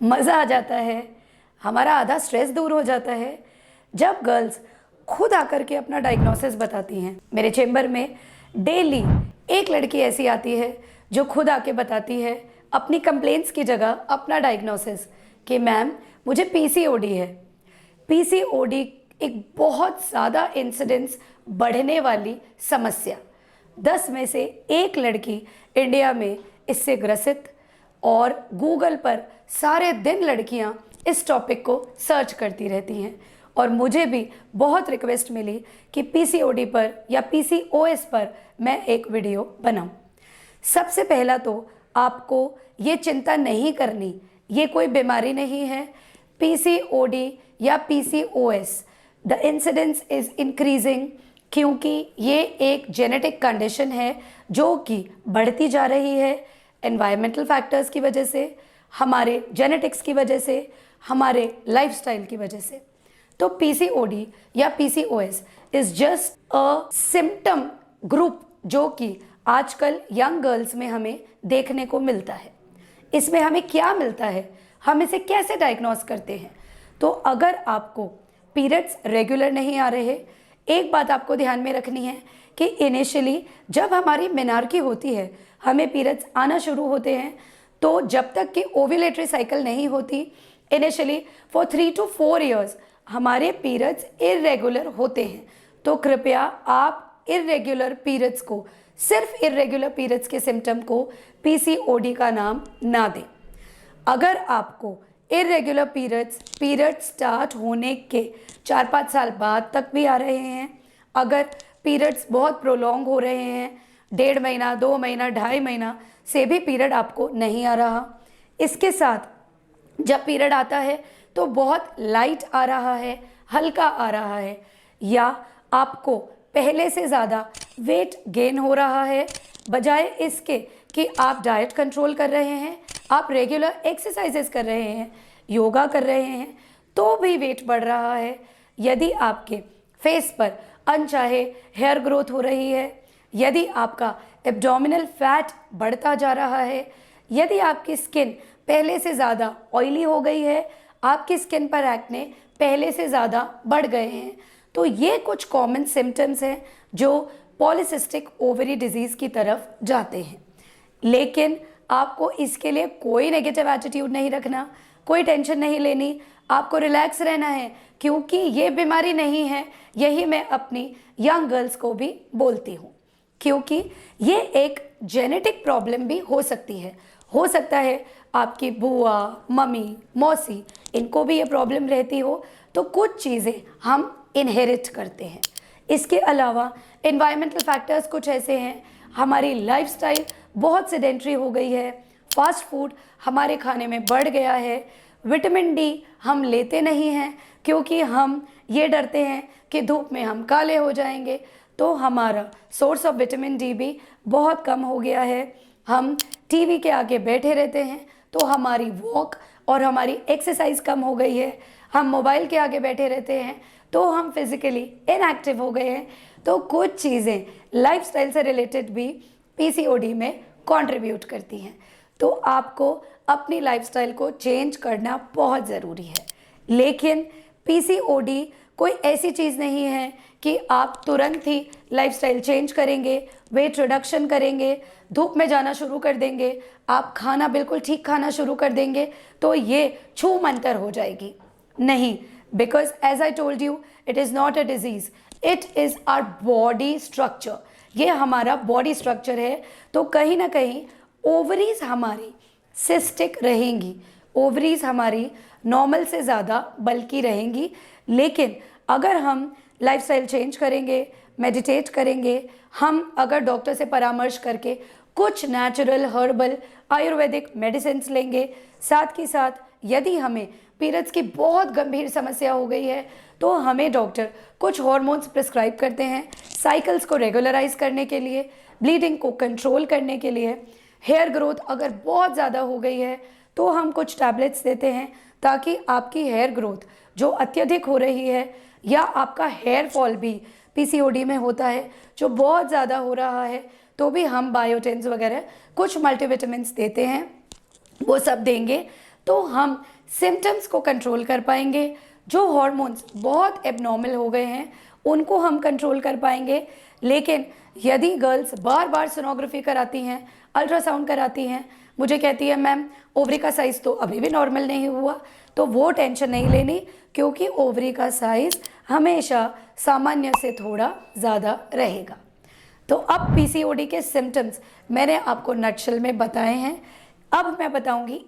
मज़ा आ जाता है, हमारा आधा स्ट्रेस दूर हो जाता है जब गर्ल्स खुद आकर के अपना डायग्नोसिस बताती हैं। मेरे चेम्बर में डेली एक लड़की ऐसी आती है जो खुद आके बताती है अपनी कंप्लेंट्स की जगह अपना डायग्नोसिस कि मैम मुझे पीसीओडी है। पीसीओडी एक बहुत ज़्यादा इंसिडेंस बढ़ने वाली समस्या, 10 में से एक लड़की इंडिया में इससे ग्रसित, और गूगल पर सारे दिन लड़कियां इस टॉपिक को सर्च करती रहती हैं और मुझे भी बहुत रिक्वेस्ट मिली कि पीसीओडी पर या पीसीओएस पर मैं एक वीडियो बनाऊं। सबसे पहला तो आपको ये चिंता नहीं करनी, ये कोई बीमारी नहीं है। पीसीओडी या PCOS the incidence is increasing क्योंकि ये एक जेनेटिक कंडीशन है जो कि बढ़ती जा रही है एनवायरमेंटल फैक्टर्स की वजह से, हमारे जेनेटिक्स की वजह से, हमारे लाइफस्टाइल की वजह से। तो पीसीओडी या PCOS is just a symptom group जो कि आजकल यंग गर्ल्स में हमें देखने को मिलता है। इसमें हमें क्या मिलता है, हम इसे कैसे डायग्नोस करते हैं? तो अगर आपको पीरियड्स रेगुलर नहीं आ रहे, एक बात आपको ध्यान में रखनी है कि इनिशियली जब हमारी मेनार्की होती है, हमें पीरियड्स आना शुरू होते हैं, तो जब तक कि ओव्यूलेटरी साइकिल नहीं होती, इनिशियली फॉर 3 to 4 years हमारे पीरियड्स इरेगुलर होते हैं। तो कृपया आप इरेगुलर पीरियड्स को, सिर्फ इरेगुलर पीरियड्स के सिम्टम को पीसीओडी का नाम ना दें। अगर आपको इरेगुलर पीरियड्स स्टार्ट होने के 4-5 साल बाद तक भी आ रहे हैं, अगर पीरियड्स बहुत प्रोलॉन्ग हो रहे हैं, 1.5 महीना, 2 महीना, 2.5 महीना से भी पीरियड आपको नहीं आ रहा, इसके साथ जब पीरियड आता है तो बहुत लाइट आ रहा है, हल्का आ रहा है, या आपको पहले से ज़्यादा वेट गेन हो रहा है, बजाय इसके कि आप डाइट कंट्रोल कर रहे हैं, आप रेगुलर एक्सरसाइजेस कर रहे हैं, योगा कर रहे हैं, तो भी वेट बढ़ रहा है, यदि आपके फेस पर अनचाहे हेयर ग्रोथ हो रही है, यदि आपका एब्डोमिनल फैट बढ़ता जा रहा है, यदि आपकी स्किन पहले से ज़्यादा ऑयली हो गई है, आपकी स्किन पर एक्ने पहले से ज़्यादा बढ़ गए हैं, तो ये कुछ कॉमन सिम्टम्स हैं जो पॉलीसिस्टिक ओवरी डिजीज़ की तरफ जाते हैं। लेकिन आपको इसके लिए कोई नेगेटिव एटीट्यूड नहीं रखना, कोई टेंशन नहीं लेनी, आपको रिलैक्स रहना है क्योंकि ये बीमारी नहीं है। यही मैं अपनी यंग गर्ल्स को भी बोलती हूँ, क्योंकि ये एक जेनेटिक प्रॉब्लम भी हो सकती है। हो सकता है आपकी बुआ, मम्मी, मौसी, इनको भी ये प्रॉब्लम रहती हो, तो कुछ चीज़ें हम इनहेरिट करते हैं। इसके अलावा एनवायरमेंटल फैक्टर्स कुछ ऐसे हैं, हमारी लाइफस्टाइल बहुत सेडेंट्री हो गई है, फास्ट फूड हमारे खाने में बढ़ गया है, विटामिन डी हम लेते नहीं हैं क्योंकि हम ये डरते हैं कि धूप में हम काले हो जाएंगे, तो हमारा सोर्स ऑफ विटामिन डी भी बहुत कम हो गया है। हम टीवी के आगे बैठे रहते हैं तो हमारी वॉक और हमारी एक्सरसाइज कम हो गई है। हम मोबाइल के आगे बैठे रहते हैं तो हम फिजिकली इनएक्टिव हो गए हैं। तो कुछ चीज़ें लाइफस्टाइल से रिलेटेड भी पीसीओडी में कंट्रीब्यूट करती हैं। तो आपको अपनी लाइफस्टाइल को चेंज करना बहुत ज़रूरी है। लेकिन पीसीओडी कोई ऐसी चीज़ नहीं है कि आप तुरंत ही लाइफस्टाइल चेंज करेंगे, वेट रिडक्शन करेंगे, धूप में जाना शुरू कर देंगे, आप खाना बिल्कुल ठीक खाना शुरू कर देंगे तो ये छू मंतर हो जाएगी। नहीं, because as I told you, it is not a disease, it is our body structure. ये हमारा बॉडी स्ट्रक्चर है। तो कहीं ना कहीं ओवरीज हमारी सिस्टिक रहेंगी, ओवरीज हमारी नॉर्मल से ज़्यादा बल्कि रहेंगी। लेकिन अगर हम लाइफस्टाइल चेंज करेंगे, मेडिटेट करेंगे, हम अगर डॉक्टर से परामर्श करके कुछ नेचुरल हर्बल आयुर्वेदिक मेडिसिन्स लेंगे, साथ ही साथ यदि हमें पीरियड्स की बहुत गंभीर समस्या हो गई है तो हमें डॉक्टर कुछ हार्मोन्स प्रिस्क्राइब करते हैं साइकिल्स को रेगुलराइज करने के लिए, ब्लीडिंग को कंट्रोल करने के लिए। हेयर ग्रोथ अगर बहुत ज़्यादा हो गई है तो हम कुछ टैबलेट्स देते हैं ताकि आपकी हेयर ग्रोथ जो अत्यधिक हो रही है, या आपका हेयर फॉल भी पीसीओडी में होता है जो बहुत ज़्यादा हो रहा है, तो भी हम बायोटिन्स वगैरह कुछ मल्टीविटामिन्स देते हैं, वो सब देंगे तो हम सिम्टम्स को कंट्रोल कर पाएंगे। जो हार्मोन्स बहुत एबनॉर्मल हो गए हैं उनको हम कंट्रोल कर पाएंगे। लेकिन यदि गर्ल्स बार बार सोनोग्राफी कराती हैं, अल्ट्रासाउंड कराती हैं, मुझे कहती है मैम ओवरी का साइज़ तो अभी भी नॉर्मल नहीं हुआ, तो वो टेंशन नहीं लेनी, क्योंकि ओवरी का साइज़ हमेशा सामान्य से थोड़ा ज़्यादा रहेगा। तो अब पीसीओडी के सिम्टम्स मैंने आपको नटशल में बताए हैं। अब मैं बताऊंगी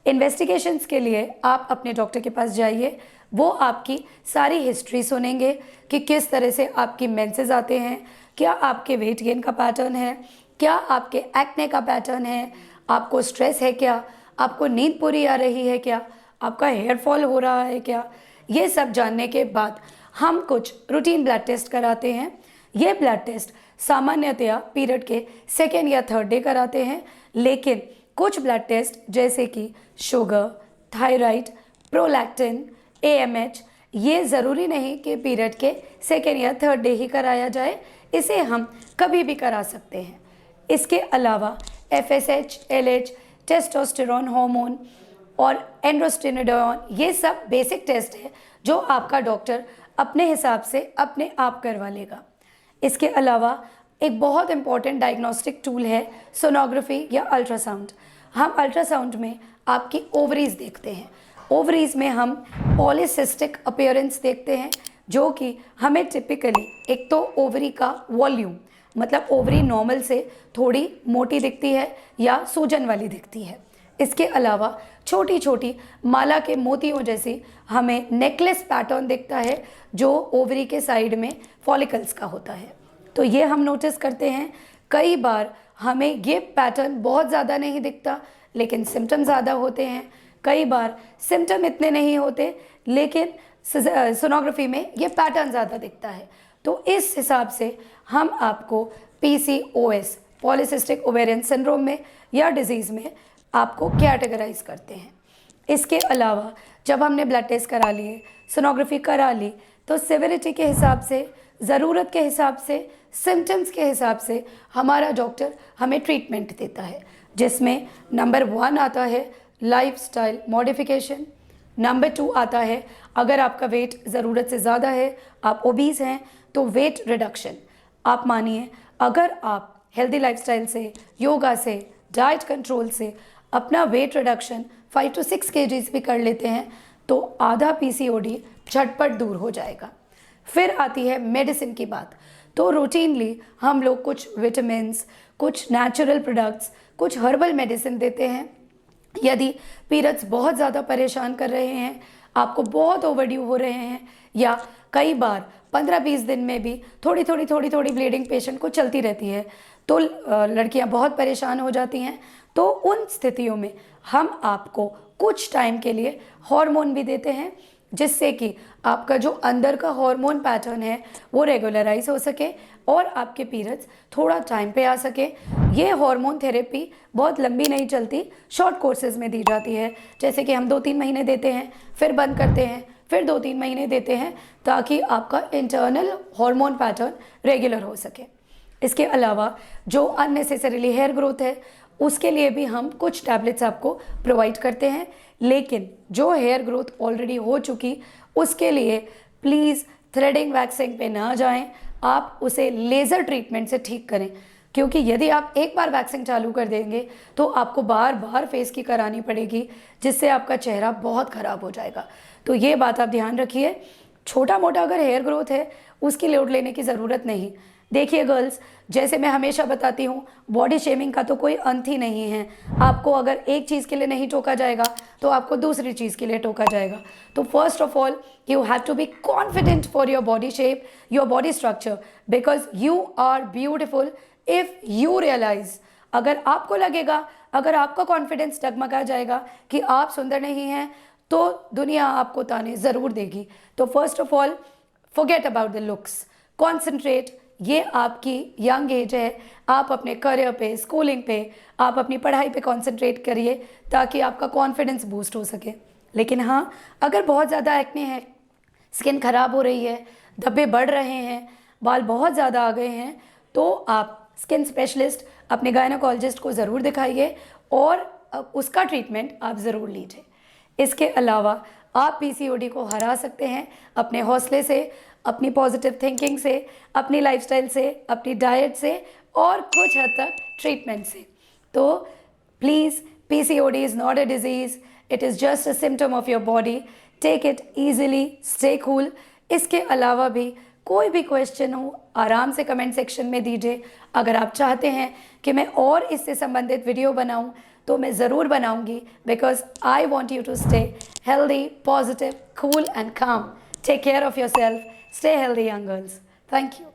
इन्वेस्टिगेशंस के लिए आप अपने डॉक्टर के पास जाइए। वो आपकी सारी हिस्ट्री सुनेंगे कि किस तरह से आपकी मेंसेस आते हैं, क्या आपके वेट गेन का पैटर्न है, क्या आपके एक्ने का पैटर्न है, आपको स्ट्रेस है क्या, आपको नींद पूरी आ रही है क्या, आपका हेयर फॉल हो रहा है क्या। ये सब जानने के बाद हम कुछ रूटीन ब्लड टेस्ट कराते हैं। ये ब्लड टेस्ट सामान्यतया पीरियड के सेकेंड या थर्ड डे कराते हैं, लेकिन कुछ ब्लड टेस्ट जैसे कि शुगर, थायराइड, प्रोलैक्टिन, AMH, ये ज़रूरी नहीं कि पीरियड के सेकेंड या थर्ड डे ही कराया जाए, इसे हम कभी भी करा सकते हैं। इसके अलावा FSH, LH, टेस्टोस्टेरोन हार्मोन और एंड्रोस्टेनोडोन, ये सब बेसिक टेस्ट है जो आपका डॉक्टर अपने हिसाब से अपने आप करवा लेगा। इसके अलावा एक बहुत इंपॉर्टेंट डायग्नोस्टिक टूल है सोनोग्राफी या अल्ट्रासाउंड। हम अल्ट्रासाउंड में आपकी ओवरीज देखते हैं। ओवरीज में हम पॉलीसिस्टिक अपीयरेंस देखते हैं, जो कि हमें टिपिकली एक तो ओवरी का वॉल्यूम, मतलब ओवरी नॉर्मल से थोड़ी मोटी दिखती है या सूजन वाली दिखती है। इसके अलावा छोटी छोटी माला के मोतियों जैसी हमें नेकलेस पैटर्न दिखता है, जो ओवरी के साइड में फॉलिकल्स का होता है। तो ये हम नोटिस करते हैं। कई बार हमें ये पैटर्न बहुत ज़्यादा नहीं दिखता, लेकिन सिम्टम ज़्यादा होते हैं। कई बार सिम्टम इतने नहीं होते, लेकिन सोनोग्राफी में ये पैटर्न ज़्यादा दिखता है। तो इस हिसाब से हम आपको PCOS, पॉलीसिस्टिक ओवेरियन सिंड्रोम में या डिजीज़ में आपको कैटेगराइज करते हैं। इसके अलावा जब हमने ब्लड टेस्ट करा लिए, सोनोग्राफी करा ली, तो सिविरिटी के हिसाब से, ज़रूरत के हिसाब से, सिम्टम्स के हिसाब से हमारा डॉक्टर हमें ट्रीटमेंट देता है, जिसमें नंबर 1 आता है लाइफस्टाइल मॉडिफिकेशन, नंबर 2 आता है अगर आपका वेट ज़रूरत से ज़्यादा है, आप ओबीज हैं, तो वेट रिडक्शन। आप मानिए अगर आप हेल्दी लाइफस्टाइल से, योगा से, डाइट कंट्रोल से अपना वेट रिडक्शन 5 to 6 kgs भी कर लेते हैं, तो आधा PCOD झटपट दूर हो जाएगा। फिर आती है मेडिसिन की बात। तो रूटीनली हम लोग कुछ विटामिन्स, कुछ नेचुरल प्रोडक्ट्स, कुछ हर्बल मेडिसिन देते हैं। यदि पीरियड्स बहुत ज़्यादा परेशान कर रहे हैं, आपको बहुत ओवरड्यू हो रहे हैं, या कई बार 15-20 दिन में भी थोड़ी थोड़ी ब्लीडिंग पेशेंट को चलती रहती है, तो लड़कियां बहुत परेशान हो जाती हैं। तो उन स्थितियों में हम आपको कुछ टाइम के लिए हार्मोन भी देते हैं, जिससे कि आपका जो अंदर का हार्मोन पैटर्न है वो रेगुलराइज हो सके और आपके पीरियड्स थोड़ा टाइम पे आ सके। ये हार्मोन थेरेपी बहुत लंबी नहीं चलती, शॉर्ट कोर्सेज में दी जाती है, जैसे कि हम 2-3 महीने देते हैं, फिर बंद करते हैं, फिर 2-3 महीने देते हैं, ताकि आपका इंटरनल हार्मोन पैटर्न रेगुलर हो सके। इसके अलावा जो अननेसेसरीली हेयर ग्रोथ है, उसके लिए भी हम कुछ टैबलेट्स आपको प्रोवाइड करते हैं। लेकिन जो हेयर ग्रोथ ऑलरेडी हो चुकी, उसके लिए प्लीज़ थ्रेडिंग वैक्सिंग पे ना जाएं, आप उसे लेज़र ट्रीटमेंट से ठीक करें, क्योंकि यदि आप एक बार वैक्सिंग चालू कर देंगे तो आपको बार बार फेस की करानी पड़ेगी, जिससे आपका चेहरा बहुत ख़राब हो जाएगा। तो ये बात आप ध्यान रखिए। छोटा मोटा अगर हेयर ग्रोथ है, उसकी लोड लेने की ज़रूरत नहीं। देखिए गर्ल्स, जैसे मैं हमेशा बताती हूँ, बॉडी शेमिंग का तो कोई अंत ही नहीं है। आपको अगर एक चीज़ के लिए नहीं टोका जाएगा तो आपको दूसरी चीज़ के लिए टोका जाएगा। तो first of all you have to be confident for your body shape, your body structure, because you are beautiful if you realise. अगर आपको लगेगा, अगर आपका कॉन्फिडेंस डगमगा जाएगा कि आप सुंदर नहीं हैं, तो दुनिया आपको ताने ज़रूर देगी। तो first of all forget about the looks, concentrate. ये आपकी यंग एज है, आप अपने करियर पे, स्कूलिंग पे, आप अपनी पढ़ाई पे कंसंट्रेट करिए, ताकि आपका कॉन्फिडेंस बूस्ट हो सके। लेकिन हाँ, अगर बहुत ज़्यादा एक्ने है, स्किन ख़राब हो रही है, धब्बे बढ़ रहे हैं, बाल बहुत ज़्यादा आ गए हैं, तो आप स्किन स्पेशलिस्ट, अपने गायनेकोलॉजिस्ट को ज़रूर दिखाइए और उसका ट्रीटमेंट आप ज़रूर लीजिए। इसके अलावा आप पीसीओडी को हरा सकते हैं अपने हौसले से, अपनी पॉजिटिव थिंकिंग से, अपनी लाइफस्टाइल से, अपनी डाइट से और कुछ हद तक ट्रीटमेंट से। तो please, PCOD is not a disease, it is just a symptom of your body. Take it easily, stay cool. इसके अलावा भी कोई भी क्वेश्चन हो आराम से कमेंट सेक्शन में दीजिए। अगर आप चाहते हैं कि मैं और इससे संबंधित वीडियो बनाऊं तो मैं ज़रूर बनाऊंगी, because I want you to stay healthy, positive, cool and calm. Take care of yourself, stay healthy young girls. Thank you.